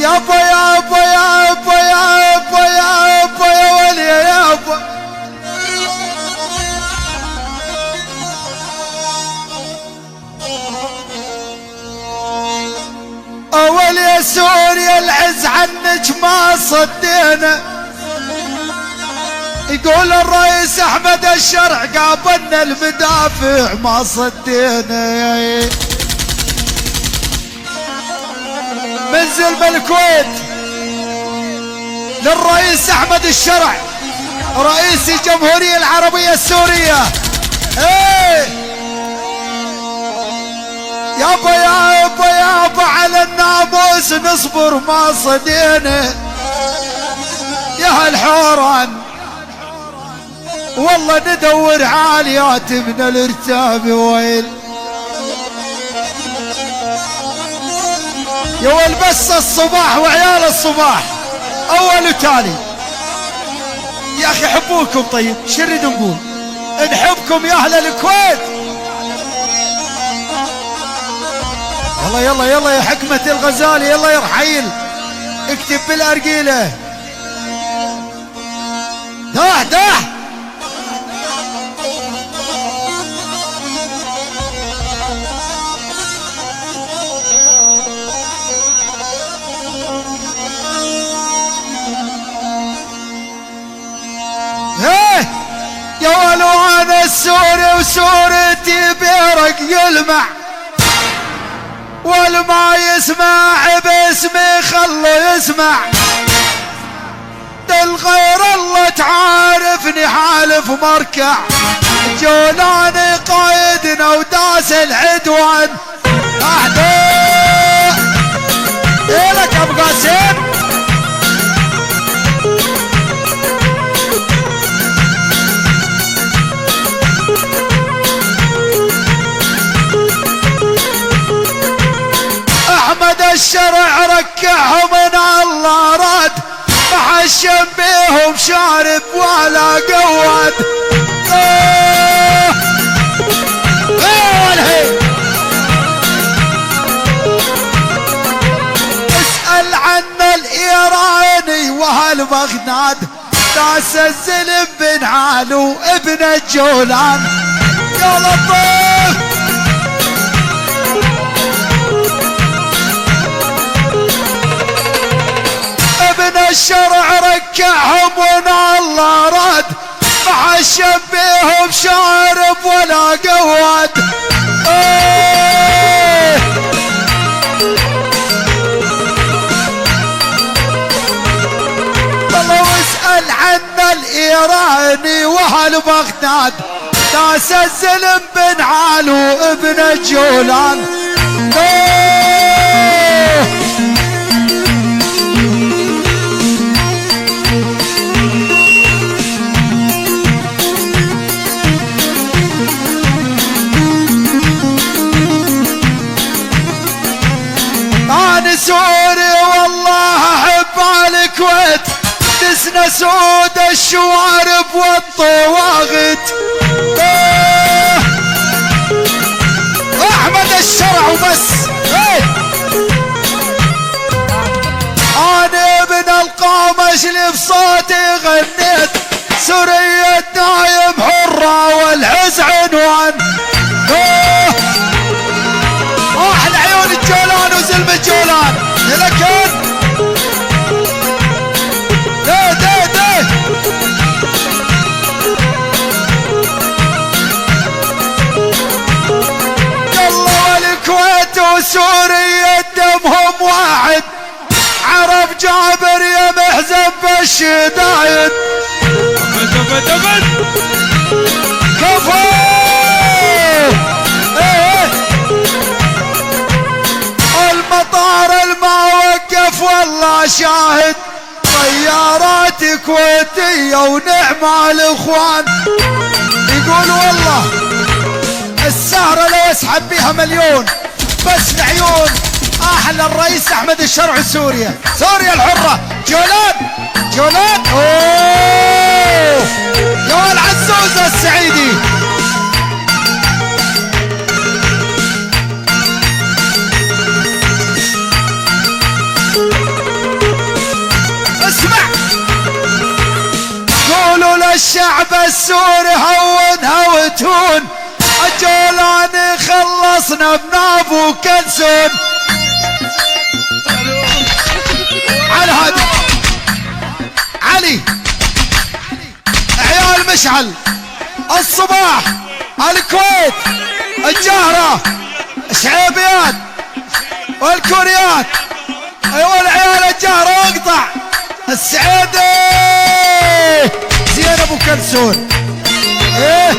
يابا يابا يابا يابا يابا يا ولي يابا. اول يا سوريا العز عنك ما صدينا، يقول الرئيس احمد الشرع قابلنا المدافع ما صدينا. منزل من الكويت للرئيس احمد الشرع رئيس الجمهورية العربية السورية. ايه يابا يابا يابا على الناموس نصبر ما صدينا يا هالحوران، والله ندور عاليات من الارتاب ويل يا ويل. بس الصباح وعيال الصباح اول وتالي يا اخي حبوكم. طيب شو نريد نقول؟ نحبكم يا اهل الكويت. يلا يلا يلا يا حكمة الغزالي يلا يا رحيل اكتب بالارجيلة. داح داح يا ولو انا السوري وسورتي بيرق يلمع، والما يسمع باسمي خلو يسمع، الغير الله تعارفني حالف مركع، جولاني قايدنا وداس العدوان. احدى لك ابو قاسم. احمد الشرع ركعهم من الله راد، محشم بيهم شارب ولا قواد. اسأل عن الايراني وهالبغداد، داس الزلم بن علو ابن الجولان. يا لطيف ابن الشرع ركعهم ونا الله راد، محشم بيهم شارب ولا قواد. والله واسأل عنا الايراني وهالبغداد، داس الزلم بن علو ابن الجولان. أنا سوري والله أحب الكويت، تسنى سود الشوارب والطواغت. أحمد الشرع وبس. أنا ابن القامش اللي بصوتي غنيت، سورية دايم حرة والعز عنوان. احلى عيون الجولان وزلم الجولان لكن ده يلا والكويت وسوريا دمهم واحد، عرب جابر يا محزن بالشدايد. كفو المطار الما وقف والله شاهد، طيارات كويتية ونعمة الاخوان. يقول والله السهرة لو اسحب بيها مليون، بس لعيون احلى الرئيس احمد الشرع سوريا، سوريا الحرة. جولان جولان اوه يا العزوزة السعيدي. السوري هونها وتهون، الجولاني خلصنا بنابو كنسون. على هذا علي عيال مشعل الصباح الكويت الجهرة شعيبيات والكوريات، ايوه العيال الجهرة اقطع السعيدي زين ابو كلسون. ايه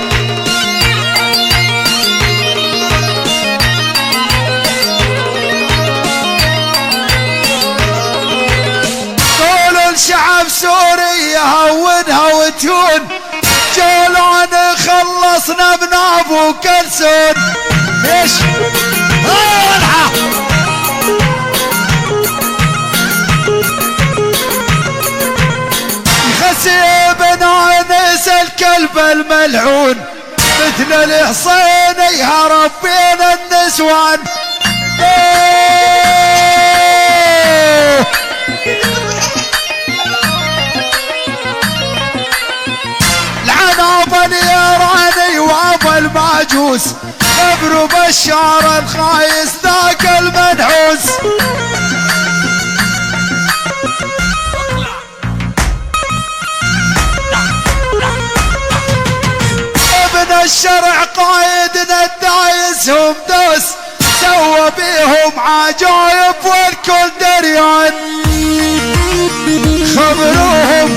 قولوا الشعب سوري يهونها وتهون، جولان خلصنا بنابو كلسون. ليش؟ يخسبنا نس الكلب الملعون، مثل الحصين يهرب بين النسوان. العناب اليراني وابا المعجوس، ابرو بشار الخايس ذاك المنحوس. ابن الشرع قايدنا الدايس هم دوس، سوى بيهم عجايب والكل دريان. خبروهم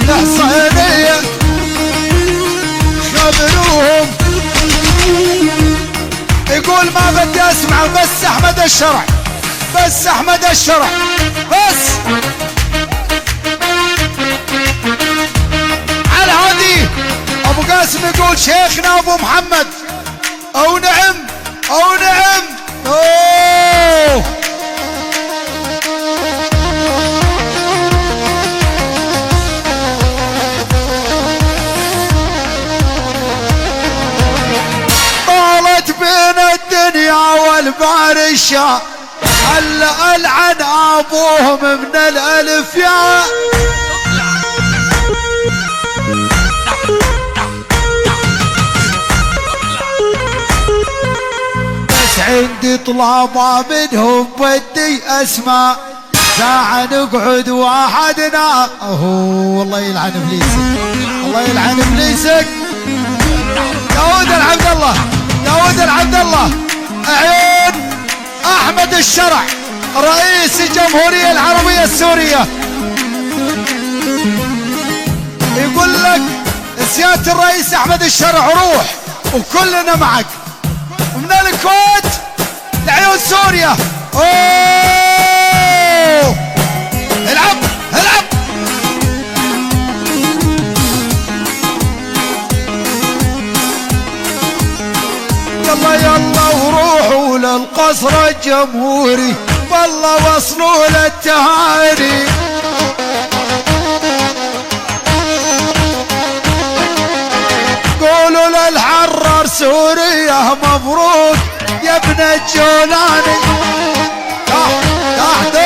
الحصينية، خبروهم. يقول ما بدي اسمع بس احمد الشرع، بس احمد الشرع بس. على هذه ابو قاسم يقول شيخنا ابو محمد او نعم او نعم. اوه طالت بين الدنيا والبارشة، هلا العن ابوهم من الالف يا. بس عندي طلبة منهم بدي اسمع، ساعة نقعد وحدنا. والله يلعن ابليسك، الله يلعن ابليسك. داود العبد الله، داود العبد الله عين احمد الشرع رئيس الجمهورية العربية السورية، يقول لك سيادة الرئيس احمد الشرع روح وكلنا معك من الكويت لعيون سوريا. اوه العب العب. يلا يلا وروحوا للقصر الجمهوري، والله وصلوا للتهاني. قولوا للحرر سوريا مبروك يا ابن الجولاني. تحت